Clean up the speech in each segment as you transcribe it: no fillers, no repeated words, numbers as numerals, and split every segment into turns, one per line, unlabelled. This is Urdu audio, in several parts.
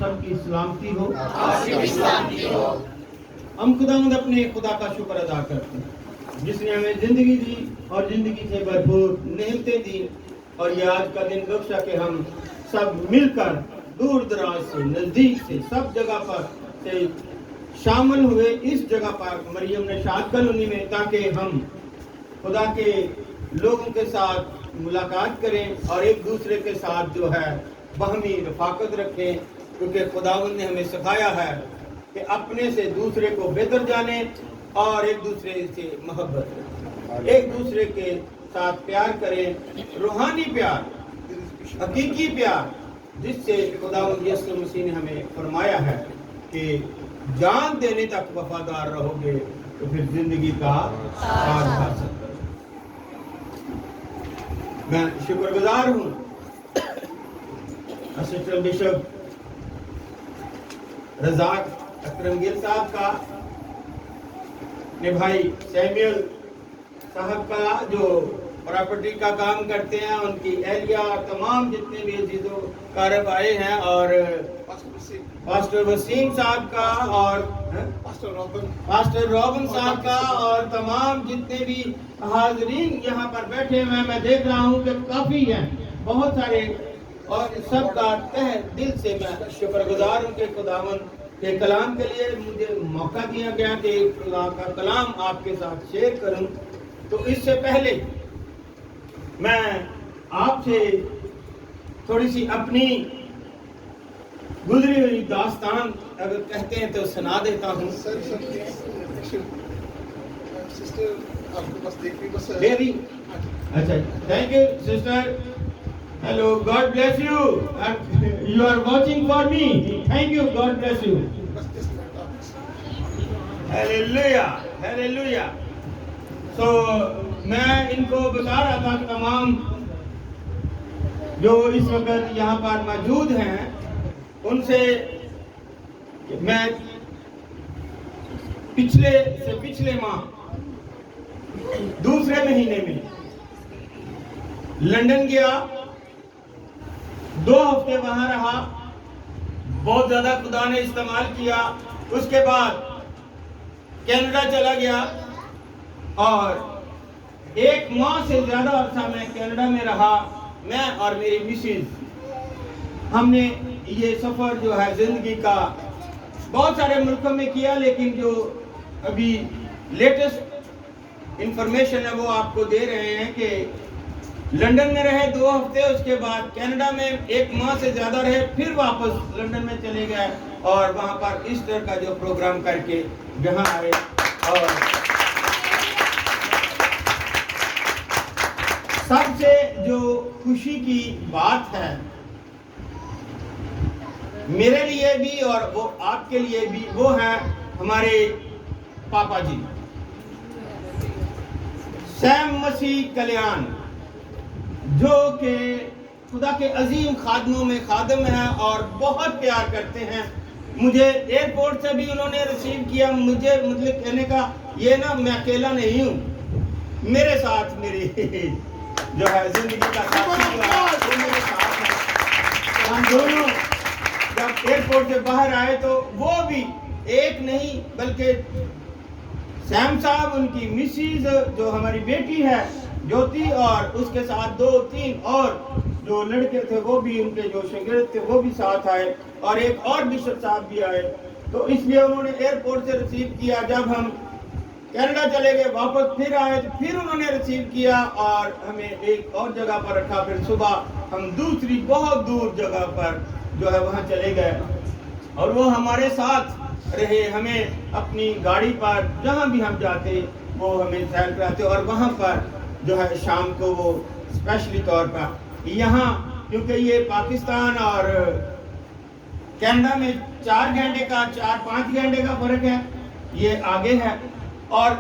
سب کی سلامتی ہو. ہم خداوند اپنے خدا کا شکر ادا کرتے ہیں جس نے ہمیں زندگی دی اور زندگی سے بھرپور نعمتیں دی، اور یہ آج کا دن بخشا کہ ہم سب مل کر دور دراز سے نزدیک سے سب جگہ پر سے شامل ہوئے اس جگہ پر مریم نشاط کالونی میں، تاکہ ہم خدا کے لوگوں کے ساتھ ملاقات کریں اور ایک دوسرے کے ساتھ جو ہے باہمی رفاقت رکھیں، کیونکہ خداوند نے ہمیں سکھایا ہے کہ اپنے سے دوسرے کو بہتر جانیں اور ایک دوسرے سے محبت رکھیں، ایک دوسرے کے ساتھ پیار کریں، روحانی پیار، حقیقی پیار، جس سے خداوند یسوع مسیح نے ہمیں فرمایا ہے کہ جان دینے تک وفادار رہو گے تو پھر زندگی کا تاج حاصل کرو. میں شکر گزار ہوں اسسٹنٹ بشپ رزاق اکرم گل صاحب کا، اپنے بھائی سیمیل صاحب کا جو پراپرٹی کا کام کرتے ہیں، ان کی اہلیہ اور تمام جتنے بھی عزیز و اقارب آئے ہیں، اور پاسٹر وسیم صاحب کا اور پاسٹر روبن صاحب کا، اور تمام جتنے بھی حاضرین یہاں پر بیٹھے ہوئے ہیں. میں دیکھ رہا ہوں کہ کافی ہیں، بہت سارے، اور سب کا تہ دل سے میں شکر گزار ہوں کہ خداوند کے کلام کے لیے مجھے موقع دیا گیا کہ خدا کا کلام آپ کے ساتھ شیئر کروں. تو اس سے پہلے میں آپ سے تھوڑی سی اپنی گزری ہوئی داستان اگر کہتے ہیں تو سنا دیتا ہوں. بیبی، اچھا، thank you sister. Hello, God bless you. You are watching for me. Thank you, God bless you. Hallelujah, hallelujah. تو میں ان کو بتا رہا تھا تمام جو اس وقت یہاں پر موجود ہیں ان سے میں پچھلے ماہ دوسرے مہینے میں لندن گیا، 2 ہفتے وہاں رہا، بہت زیادہ خدا نے استعمال کیا. اس کے بعد کینیڈا چلا گیا اور 1 ماہ سے زیادہ عرصہ میں کینیڈا میں رہا. میں اور میری مسز، ہم نے یہ سفر جو ہے زندگی کا بہت سارے ملکوں میں کیا، لیکن جو ابھی لیٹسٹ انفارمیشن ہے وہ آپ کو دے رہے ہیں کہ لندن میں رہے 2 ہفتے، اس کے بعد کینیڈا میں 1 ماہ سے زیادہ رہے، پھر واپس لندن میں چلے گئے اور وہاں پر ایسٹر کا جو پروگرام کر کے یہاں آئے. اور سب سے جو خوشی کی بات ہے میرے لیے بھی اور وہ آپ کے لیے بھی، وہ ہے ہمارے پاپا جی سیم مسیح کلیان، جو کہ خدا کے عظیم خادموں میں خادم ہیں اور بہت پیار کرتے ہیں. مجھے ایئرپورٹ سے بھی انہوں نے ریسیو کیا. مجھے مطلب کہنے کا یہ نا، میں اکیلا نہیں ہوں، میرے ساتھ میری جو ہے زندگی کا ساتھی میرے ساتھ ہے. ہم دونوں جب ایئرپورٹ سے باہر آئے تو وہ بھی ایک نہیں بلکہ سیم صاحب، ان کی مسز جو ہماری بیٹی ہے جوتی، اور اس کے ساتھ 2-3 اور جو لڑکے تھے وہ بھی، ان کے جو شاگرد تھے وہ بھی ساتھ آئے، اور ایک اور بشپ صاحب بھی آئے. تو اس لیے انہوں نے ایئرپورٹ سے ریسیو کیا. جب ہم کینیڈا چلے گئے، واپس پھر آئے تو پھر انہوں نے ریسیو کیا اور ہمیں ایک اور جگہ پر رکھا. پھر صبح ہم دوسری بہت دور جگہ پر جو ہے وہاں چلے گئے اور وہ ہمارے ساتھ رہے. ہمیں اپنی گاڑی پر جہاں بھی ہم جاتے وہ ہمیں سیر کراتے، اور وہاں پر جو ہے شام کو وہ اسپیشلی طور پر یہاں، کیونکہ یہ پاکستان اور کینیڈا میں 4 گھنٹے کا 4-5 گھنٹے کا فرق ہے، یہ آگے ہے. اور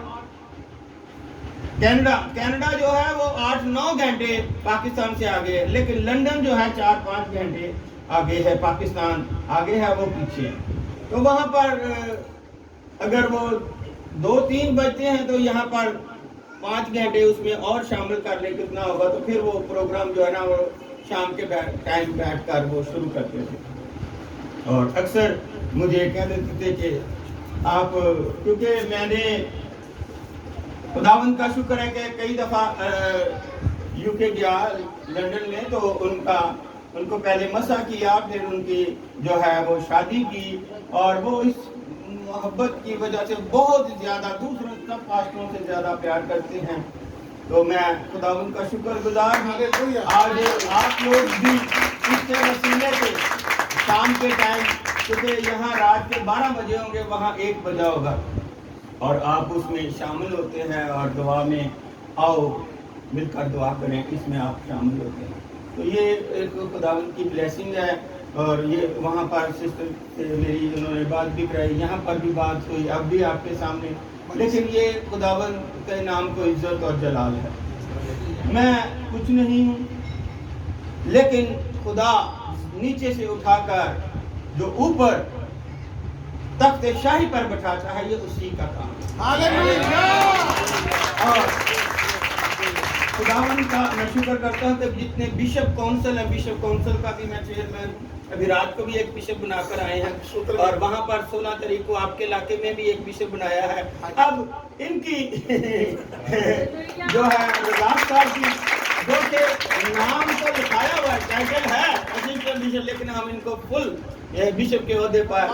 کینیڈا جو ہے وہ 8-9 گھنٹے پاکستان سے آگے ہے، لیکن لندن جو ہے 4-5 گھنٹے آگے ہے. پاکستان آگے ہے، وہ پیچھے ہے. تو وہاں پر اگر وہ 2-3 بجتے ہیں تو یہاں پر 5 گھنٹے اس میں اور شامل کر لیں کتنا ہوگا، تو پھر وہ پروگرام جو ہے نا وہ شام کے ٹائم بیٹھ کر وہ شروع کرتے تھے. اور اکثر مجھے کہہ دیتے تھے کہ آپ، کیونکہ میں نے خداوند کا شکر ہے کہ کئی دفعہ یو کے گیا لنڈن میں، تو ان کو پہلے مسح کیا، پھر ان کی جو ہے وہ شادی کی، اور وہ اس محبت کی وجہ سے بہت زیادہ دوسروں سب پاسٹروں سے زیادہ پیار کرتے ہیں. تو میں خداوند کا شکر گزار ہوں. آج آپ لوگ بھی اس کے وسیلے سے شام کے ٹائم، کیونکہ یہاں رات کے 12 بجے ہوں گے، وہاں 1 بجا ہوگا، اور آپ اس میں شامل ہوتے ہیں اور دعا میں آؤ مل کر دعا کریں، اس میں آپ شامل ہوتے ہیں. تو یہ ایک خداوند کی بلیسنگ ہے. اور یہ وہاں پر سسٹر سے میری انہوں نے بات بھی کرائی، یہاں پر بھی بات ہوئی، اب بھی آپ کے سامنے. لیکن یہ خداوند کے نام کو عزت اور جلال ہے. میں کچھ نہیں ہوں، لیکن خدا نیچے سے اٹھا کر جو اوپر تخت شاہی پر بٹھاتا ہے، یہ اسی کا کام ہے. اور خداوند کا میں شکر کرتا ہوں کہ جتنے بشپ کونسل ہیں، بشپ کونسل کا بھی میں چیئرمین، ابھی رات کو بھی ایک بشپ بنا کر آئے ہیں، اور وہاں پر 16 تاریخ کو آپ کے علاقے میں بھی ایک بشپ بنایا ہے. اب ان کی جو ہے رضاق صاحب کی، جو کہ نام تو لکھایا ہوا ہے، ٹائٹل ہے اسسٹنٹ بشپ، لیکن ہم ان کو فل بشپ کے عہدے پر،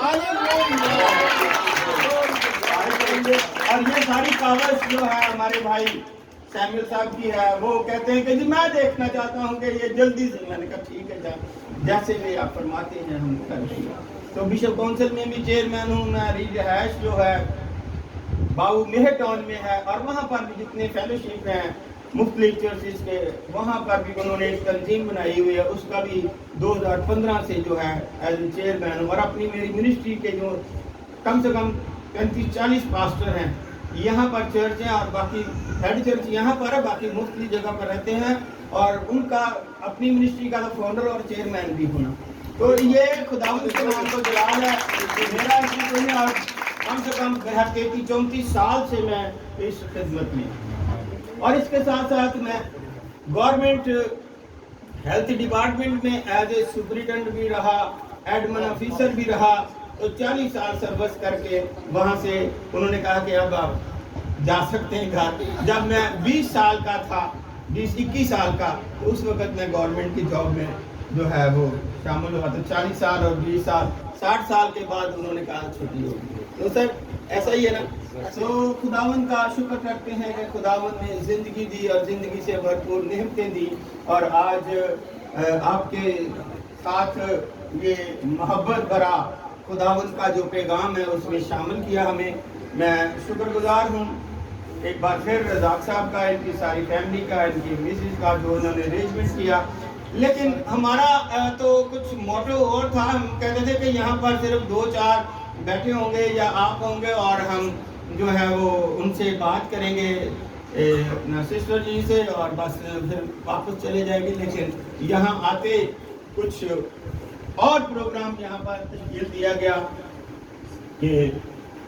اور یہ ساری کاغذ جو ہے ہمارے بھائی سیمل صاحب کی ہے. وہ کہتے ہیں کہ جی میں دیکھنا چاہتا ہوں کہ یہ جلدی سے. میں نے کہا ٹھیک ہے جیسے بھی آپ فرماتے ہیں ہم کریں گے. تو بشپ کونسل میں بھی چیئرمین ہوں. میری رہائش جو ہے باؤ مہر ٹاؤن میں ہے، اور وہاں پر بھی جتنے فیلوشپ ہیں مختلف چرچز کے، وہاں پر بھی انہوں نے ایک تنظیم بنائی ہوئی ہے، اس کا بھی 2015 سے جو ہے ایز اے چیئرمین ہوں. اور اپنی میری منسٹری کے جو کم سے کم 35-40 پاسٹر ہیں یہاں پر چرچ ہیں، اور باقی ہیڈ چرچ یہاں پر ہے، باقی مختلف جگہ پر رہتے ہیں، اور ان کا اپنی منسٹری کا فاؤنڈر اور چیئرمین بھی ہونا. تو یہ خداوند کے نام کو جلال ہے. میرا اس میں کوئی، اور کم سے کم 34 سال سے میں اس خدمت میں. اور اس کے ساتھ ساتھ میں گورنمنٹ ہیلتھ ڈپارٹمنٹ میں ایز اے سپرنٹینڈنٹ بھی رہا، ایڈمن آفیسر بھی رہا. تو 40 سال سروس کر کے وہاں سے انہوں نے کہا کہ اب آپ جا سکتے ہیں گھر. جب میں 20 سال کا تھا، 20-21 سال کا، تو اس وقت میں گورنمنٹ کی جاب میں جو ہے وہ شامل ہوا. تو 40 سال اور 20 سال، 60 سال کے بعد انہوں نے کہا چھٹی ہوگی. تو سر ایسا ہی ہے نا. تو خداوند کا شکر کرتے ہیں کہ خداوند نے زندگی دی، اور زندگی سے بھرپور نعمتیں دی، اور آج آپ کے ساتھ یہ محبت بھرا خداوند کا جو پیغام ہے اس میں شامل کیا ہمیں. میں شکر گزار ہوں ایک بار پھر رضاق صاحب کا، ان کی ساری فیملی کا، ان کی مسز کا، جو انہوں نے ارینجمنٹ کیا. لیکن ہمارا تو کچھ موٹو اور تھا. ہم کہتے تھے کہ یہاں پر صرف 2-4 بیٹھے ہوں گے یا آپ ہوں گے، اور ہم جو ہے وہ ان سے بات کریں گے اپنا سسٹر جی سے، اور بس پھر واپس چلے جائیں گے. لیکن یہاں آتے کچھ اور پروگرام یہاں پر تشکیل دیا گیا کہ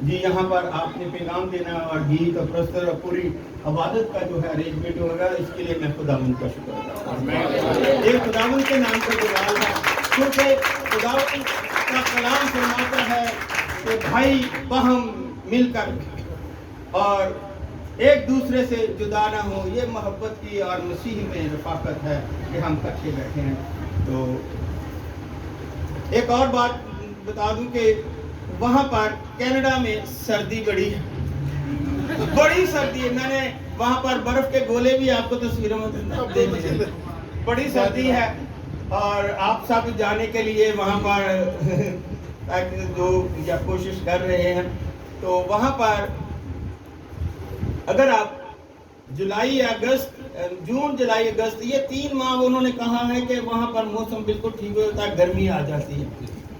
جی یہاں پر آپ نے پیغام دینا، اور گیت اور پرستر اور پوری عبادت کا جو ہے ارینجمنٹ ہوگا. اس کے لیے میں خداوند کا شکر کرتا ہوں. یہ خداوند کے نام کا جلال ہے، کیونکہ خداوند کا کلام فرماتا ہے کہ بھائی باہم مل کر اور ایک دوسرے سے جدا نہ ہو. یہ محبت کی اور مسیح میں رفاقت ہے کہ ہم اکٹھے بیٹھے ہیں. تو ایک اور بات بتا دوں کہ وہاں پر کینیڈا میں سردی بڑی سردی ہے. میں نے وہاں پر برف کے گولے بھی آپ کو تصویروں میں دیکھے ہیں. بڑی سردی ہے، اور آپ سب جانے کے لیے وہاں پر جو کوشش کر رہے ہیں. تو وہاں پر اگر آپ جولائی اگست، جون جولائی اگست، یہ 3 ماہ انہوں نے کہا ہے کہ وہاں پر موسم بالکل ٹھیک ہوتا ہے، گرمی آ جاتی ہے.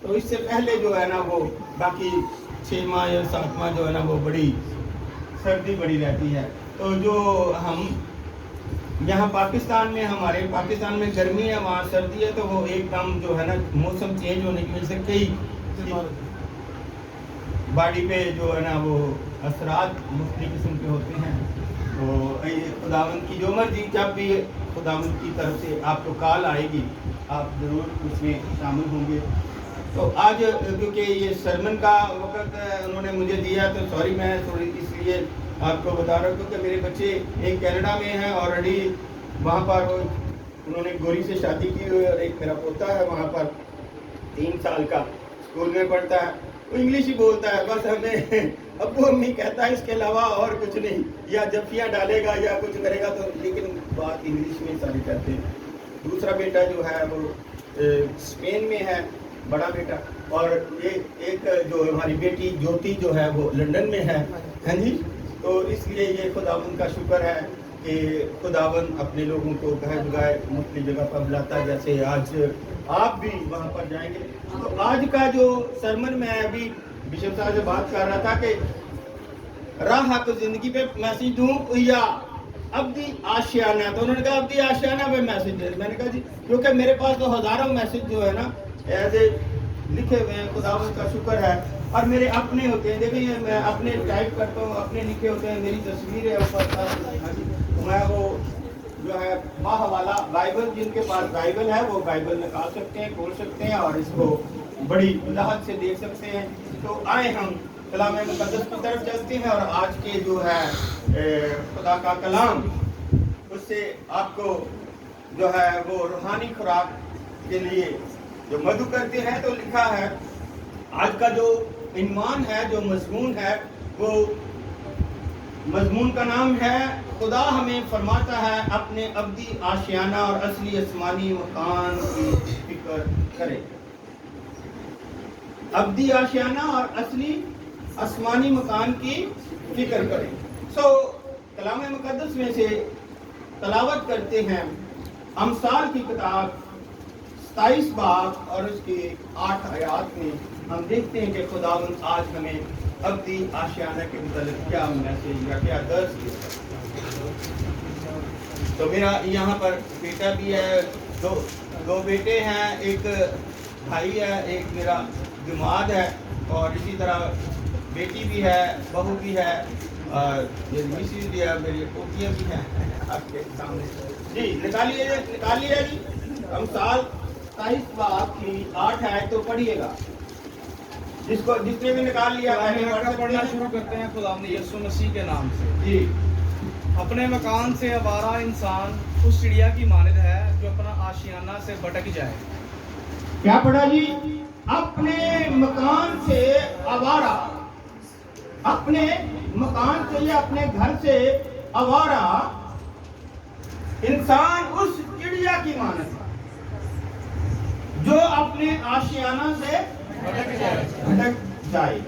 تو اس سے پہلے جو ہے نا وہ باقی 6 ماہ یا 7 ماہ جو ہے نا وہ بڑی سردی بڑی رہتی ہے. تو جو ہم یہاں پاکستان میں، ہمارے پاکستان میں گرمی ہے، وہاں سردی ہے، تو وہ ایک دم جو ہے نا موسم چینج ہونے کی وجہ سے کئی باڈی پہ جو ہے نا وہ اثرات مختلف قسم کے ہوتے ہیں. تو خداوند کی جو مرضی، جب بھی خداوند کی طرف سے آپ کو کال آئے گی آپ ضرور اس میں شامل ہوں گے. تو آج کیونکہ یہ سرمن کا وقت انہوں نے مجھے دیا تو سوری میں تھوڑی اس لیے آپ کو بتا رہا ہوں کیونکہ میرے بچے ایک کینیڈا میں ہیں آلریڈی، وہاں پر انہوں نے گوری سے شادی کی ہوئی، اور ایک میرا پوتا ہے وہاں پر 3 سال کا اسکول میں پڑھتا ہے، وہ انگلش ہی بولتا ہے، بس ہمیں ابو امی کہتا ہے، اس کے علاوہ اور کچھ نہیں، یا جفیاں ڈالے گا یا کچھ کرے گا تو، لیکن بات انگلش میں ساری کرتے ہیں۔ دوسرا بیٹا جو ہے وہ اسپین میں ہے، بڑا بیٹا، اور یہ ایک جو ہماری بیٹی جوتی جو ہے وہ لنڈن میں ہے، ہاں جی۔ تو اس لیے یہ خداوند کا شکر ہے کہ خداوند اپنے لوگوں کو گہے بگائے مختلف جگہ پر بلاتا ہے، جیسے آج آپ بھی وہاں پر جائیں گے۔ تو آج کا جو سرمن میں ابھی بشپ صاحب سے بات کر رہا تھا کہ راہ حق زندگی پہ میسج دوں یا ابدی آشیانہ، تو انہوں نے کہا ابدی آشیانہ پہ میسج دے۔ میں نے کہا جی کیونکہ میرے پاس تو ہزاروں میسج جو ہے نا ایسے لکھے ہوئے ہیں، خداوند کا شکر ہے، اور میرے اپنے ہوتے ہیں، دیکھیں یہ میں اپنے ٹائپ کرتا ہوں، اپنے لکھے ہوتے ہیں، میری تصویر ہے اوپر، میں وہ جو ہے باحوالہ بائبل، جن کے پاس بائبل ہے وہ بائبل نکال سکتے ہیں، کھول سکتے ہیں اور اس کو بڑی وضاحت سے دیکھ سکتے ہیں۔ تو آئے ہم کلام مقدس کی طرف چلتے ہیں، اور آج کے جو ہے خدا کا کلام، اس سے آپ کو جو ہے وہ روحانی خوراک کے لیے جو مدعو کرتے ہیں۔ تو لکھا ہے آج کا جو عنوان ہے، جو مضمون ہے، وہ مضمون کا نام ہے خدا ہمیں فرماتا ہے اپنے ابدی آشیانہ اور اصلی آسمانی مکان کی فکر کرے۔ ابدی آشیانہ اور اصلی آسمانی مکان کی فکر کرے۔ سو کلام مقدس میں سے تلاوت کرتے ہیں امثال کی کتاب 27 باب اور اس کی 8 آیات میں ہم دیکھتے ہیں کہ خداوند آج ہمیں ابدی آشیانہ کے متعلق کیا میسج یا کیا درس دیتا ہے۔ تو میرا یہاں پر بیٹا بھی ہے، دو بیٹے ہیں، ایک بھائی ہے، ایک میرا جماعت ہے، اور اسی طرح بیٹی بھی ہے، بہو بھی ہے، اور مسز بھی ہے، میری پوتیاں بھی ہیں آپ کے سامنے۔ جی نکال لیے جی امثال 27 باب کی 8 آیت تو پڑھیے گا، جس نے بھی نکال لیا
پڑھنا شروع کرتے ہیں خداوند یسوع مسیح کے نام سے۔
جی
اپنے مکان سے آوارہ انسان اس چڑیا کی مانند ہے جو اپنا آشیانہ سے بھٹک جائے۔
کیا پڑھا جی؟ اپنے مکان سے آوارہ، اپنے مکان سے یا اپنے گھر سے آوارہ انسان اس چڑیا کی مانند ہے جو اپنے آشیانہ سے بھٹک جائے۔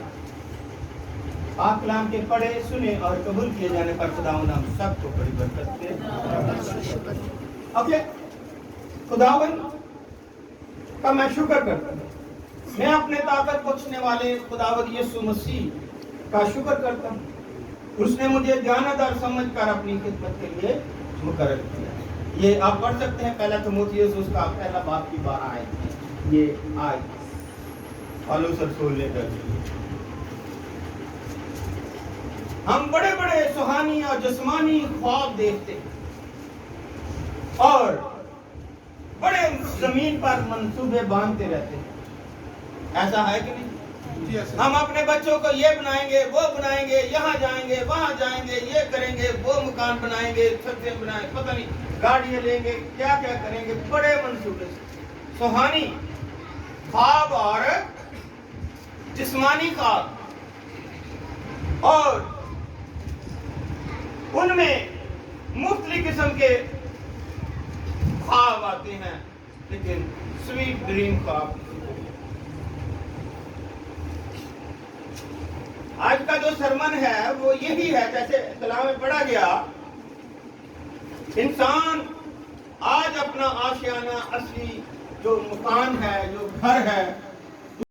پاک کلام کے پڑھے سنے اور قبول کیے جانے پر خداوند ہم سب کو بڑی برکت دے۔ اوکے، خداوند کا میں شکر کرتا ہوں، میں اپنے طاقت بخشنے والے خداوند یسوع مسیح کا شکر کرتا ہوں، اس نے مجھے دیانت اور سمجھ کر اپنی خدمت کے لیے مقرر کیا۔ یہ آپ پڑھ سکتے ہیں پہلا تیموتھیوس اس کا پہلا باب کی 12 آیت، یہ آیت پالوس رسول نے درج کی۔ ہم بڑے بڑے سہانی اور جسمانی خواب دیکھتے ہیں اور بڑے زمین پر منصوبے باندھتے رہتے ہیں، ایسا ہے کہ نہیں؟ ہم اپنے بچوں کو یہ بنائیں گے، وہ بنائیں گے، یہاں جائیں گے، وہاں جائیں گے، یہ کریں گے، وہ مکان بنائیں گے، چھتیں بنائیں گے، پتہ نہیں گاڑیاں لیں گے، کیا کیا کریں گے، بڑے منصوبے، سہانی خواب اور جسمانی خواب، اور ان میں مختلف قسم کے خواب آتے ہیں، لیکن سویٹ ڈریم خواب۔ آج کا جو سرمن ہے وہ یہی ہے، جیسے کلام میں پڑھا گیا، انسان آج اپنا آشیانہ، اصلی جو مکان ہے، جو گھر ہے،